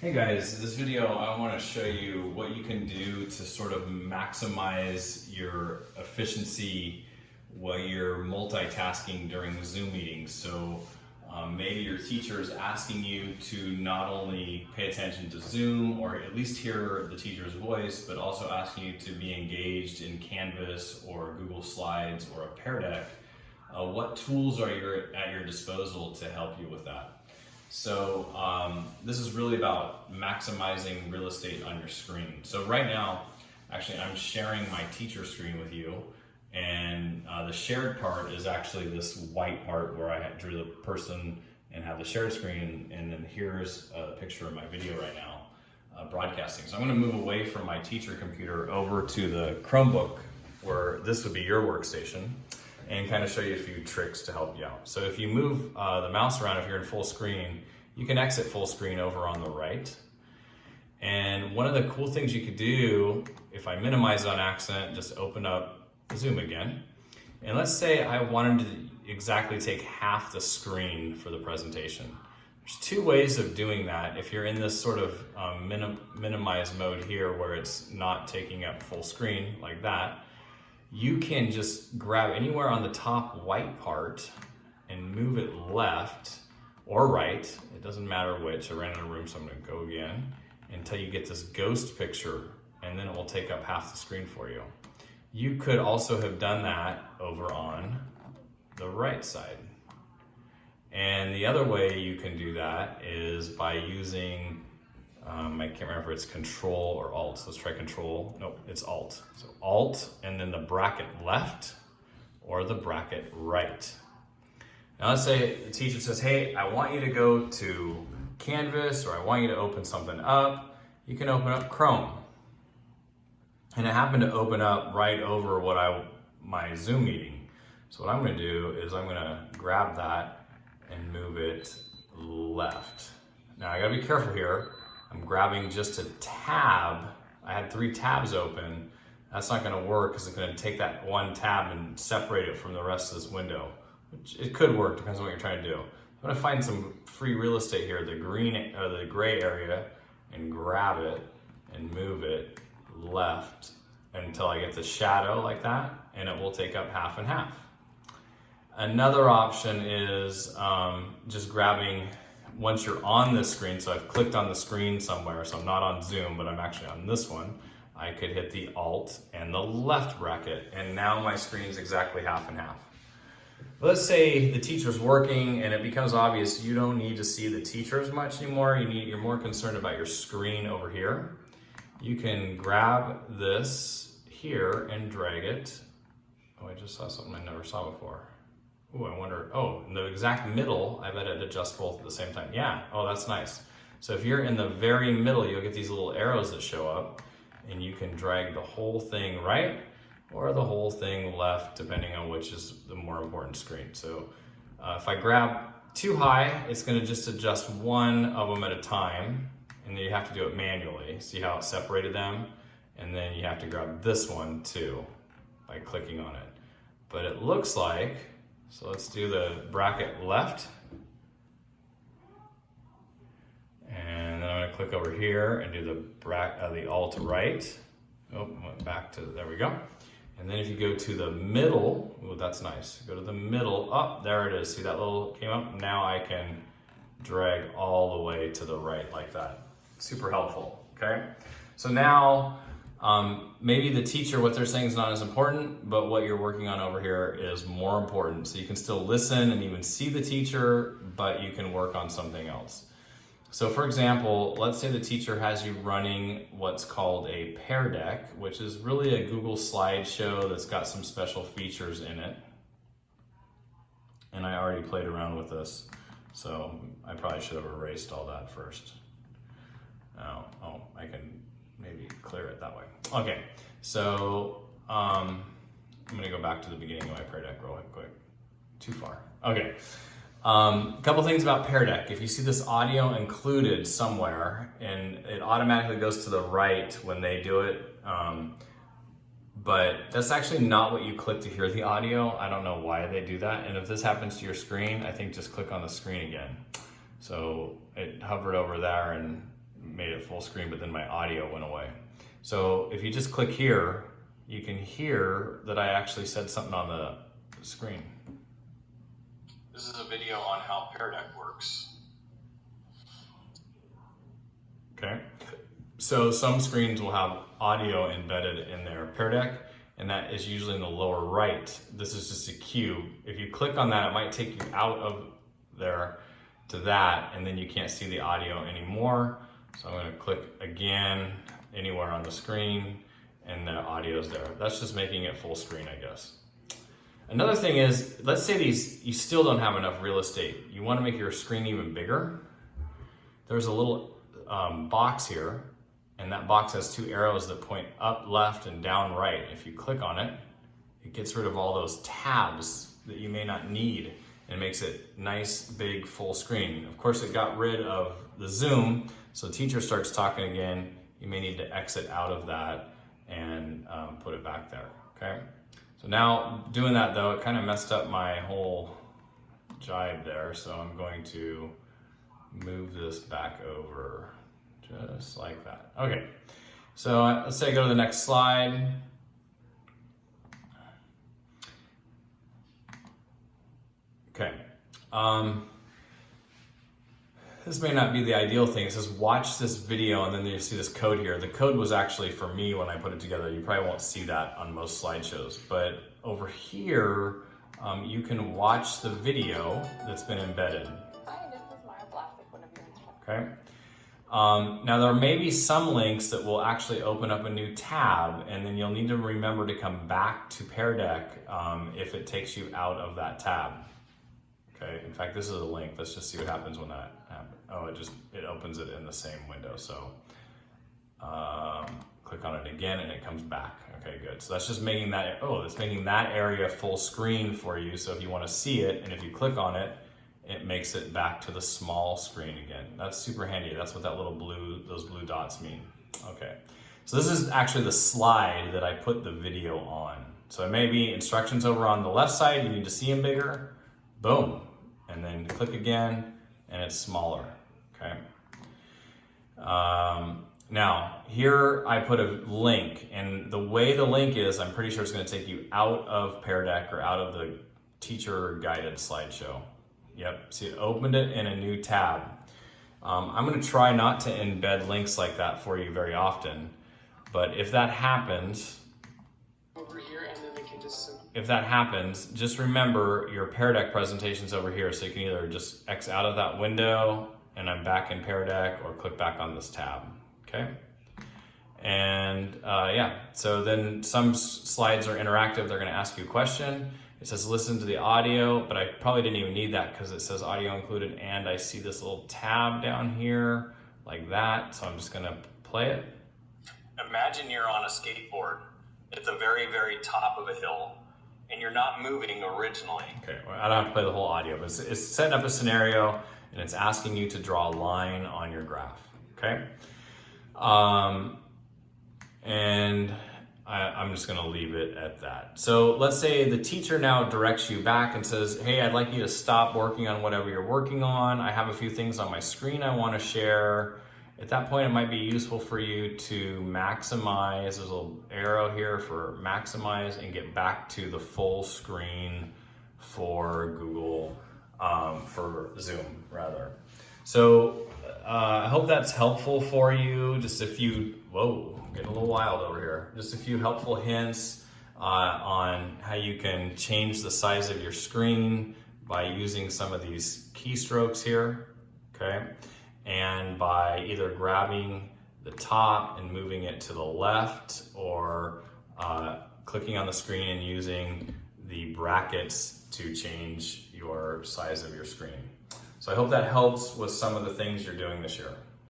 Hey guys, this video I want to show you what you can do to sort of maximize your efficiency while you're multitasking during Zoom meetings. So maybe your teacher is asking you to not only pay attention to Zoom or at least hear the teacher's voice, but also asking you to be engaged in Canvas or Google Slides or a Pear Deck. What tools are at your disposal to help you with that? So this is really about maximizing real estate on your screen. So right now, actually I'm sharing my teacher screen with you, and the shared part is actually this white part where I drew the person and have the shared screen, and then here's a picture of my video right now broadcasting. So I'm gonna move away from my teacher computer over to the Chromebook, where this would be your workstation, and kind of show you a few tricks to help you out. So if you move the mouse around, if you're in full screen, you can exit full screen over on the right. And one of the cool things you could do, if I minimize it on accident, just open up Zoom again. And let's say I wanted to exactly take half the screen for the presentation. There's two ways of doing that. If you're in this sort of minimize mode here, where it's not taking up full screen like that, you can just grab anywhere on the top white part and move it left or right. It doesn't matter which. I ran out of room, so I'm gonna go again until you get this ghost picture, and then it will take up half the screen for you. You could also have done that over on the right side. And the other way you can do that is by using I can't remember if it's Control or Alt. So let's try Control. Nope, it's Alt. So Alt and then the bracket left or the bracket right. Now let's say the teacher says, hey, I want you to go to Canvas, or I want you to open something up. You can open up Chrome. And it happened to open up right over my Zoom meeting. So what I'm gonna do is I'm gonna grab that and move it left. Now I gotta be careful here. I'm grabbing just a tab. I had 3 tabs open. That's not gonna work because it's gonna take that one tab and separate it from the rest of this window. Which it could work, depends on what you're trying to do. I'm gonna find some free real estate here, the green or the gray area, and grab it and move it left until I get the shadow like that, and it will take up half and half. Another option is just grabbing, once you're on this screen, so I've clicked on the screen somewhere, so I'm not on Zoom, but I'm actually on this one, I could hit the Alt and the left bracket, and now my screen's exactly half and half. Let's say the teacher's working and it becomes obvious you don't need to see the teacher as much anymore, you're more concerned about your screen over here. You can grab this here and drag it. Oh, I just saw something I never saw before. Ooh, I wonder, oh, in the exact middle, I bet it adjusts both at the same time. Yeah, oh, that's nice. So if you're in the very middle, you'll get these little arrows that show up, and you can drag the whole thing right or the whole thing left, depending on which is the more important screen. So if I grab too high, it's gonna just adjust one of them at a time, and then you have to do it manually. See how it separated them? And then you have to grab this one too by clicking on it. But it looks like, so let's do the bracket left. And then I'm gonna click over here and do the Alt right. Oh, went back to, there we go. And then if you go to the middle, oh, that's nice. Go to the middle, oh, there it is. See that little came up? Now I can drag all the way to the right like that. Super helpful, okay? So now, maybe the teacher, what they're saying is not as important, but what you're working on over here is more important. So you can still listen and even see the teacher, but you can work on something else. So for example, let's say the teacher has you running what's called a Pear Deck, which is really a Google slideshow that's got some special features in it. And I already played around with this, so I probably should have erased all that first. Oh, I can maybe clear it that way. Okay, so I'm gonna go back to the beginning of my Pear Deck real quick. Too far. Okay, a couple things about Pear Deck. If you see this audio included somewhere, and it automatically goes to the right when they do it, but that's actually not what you click to hear the audio. I don't know why they do that, and if this happens to your screen, I think just click on the screen again. So it hovered over there and made it full screen, but then my audio went away. So if you just click here, you can hear that I actually said something on the screen. This is a video on how Pear Deck works. Okay, so some screens will have audio embedded in their Pear Deck, and that is usually in the lower right. This is just a cue. If you click on that, it might take you out of there to that, and then you can't see the audio anymore. So I'm going to click again anywhere on the screen, and the audio's there. That's just making it full screen, I guess. Another thing is, let's say you still don't have enough real estate. You want to make your screen even bigger. There's a little box here, and that box has two arrows that point up left and down right. If you click on it, it gets rid of all those tabs that you may not need and makes it nice, big, full screen. Of course, it got rid of the zoom, so teacher starts talking again, you may need to exit out of that and put it back there, okay? So now doing that though, it kind of messed up my whole jibe there, so I'm going to move this back over just like that. Okay, so let's say go to the next slide. Okay, this may not be the ideal thing. It says watch this video, and then you see this code here. The code was actually for me when I put it together. You probably won't see that on most slideshows, but over here, you can watch the video that's been embedded. Okay. Now there may be some links that will actually open up a new tab, and then you'll need to remember to come back to Pear Deck if it takes you out of that tab. Okay, in fact, this is a link. Let's just see what happens when that happens. Oh, it opens it in the same window. So click on it again and it comes back. Okay, good. So that's just making that, it's making that area full screen for you. So if you want to see it, and if you click on it, it makes it back to the small screen again. That's super handy. That's what that little those blue dots mean. Okay, so this is actually the slide that I put the video on. So it may be instructions over on the left side. You need to see them bigger. Boom. And then click again and it's smaller, okay? Now, here I put a link, and the way the link is, I'm pretty sure it's gonna take you out of Pear Deck or out of the teacher guided slideshow. Yep, see, it opened it in a new tab. I'm gonna try not to embed links like that for you very often, but if that happens, over here, and then they can just if that happens, just remember your Pear Deck presentation's over here, so you can either just X out of that window and I'm back in Pear Deck, or click back on this tab, okay? And yeah, so then some slides are interactive. They're gonna ask you a question. It says listen to the audio, but I probably didn't even need that because it says audio included, and I see this little tab down here like that, so I'm just gonna play it. Imagine you're on a skateboard at the very, very top of a hill, and you're not moving originally. Okay, well, I don't have to play the whole audio, but it's setting up a scenario, and it's asking you to draw a line on your graph, okay? And I'm just gonna leave it at that. So let's say the teacher now directs you back and says, hey, I'd like you to stop working on whatever you're working on. I have a few things on my screen I wanna share. At that point, it might be useful for you to maximize. There's a little arrow here for maximize and get back to the full screen for Google, for Zoom rather. So I hope that's helpful for you. Just a few, whoa, getting a little wild over here. Just a few helpful hints on how you can change the size of your screen by using some of these keystrokes here, okay? And by either grabbing the top and moving it to the left, or clicking on the screen and using the brackets to change your size of your screen. So I hope that helps with some of the things you're doing this year.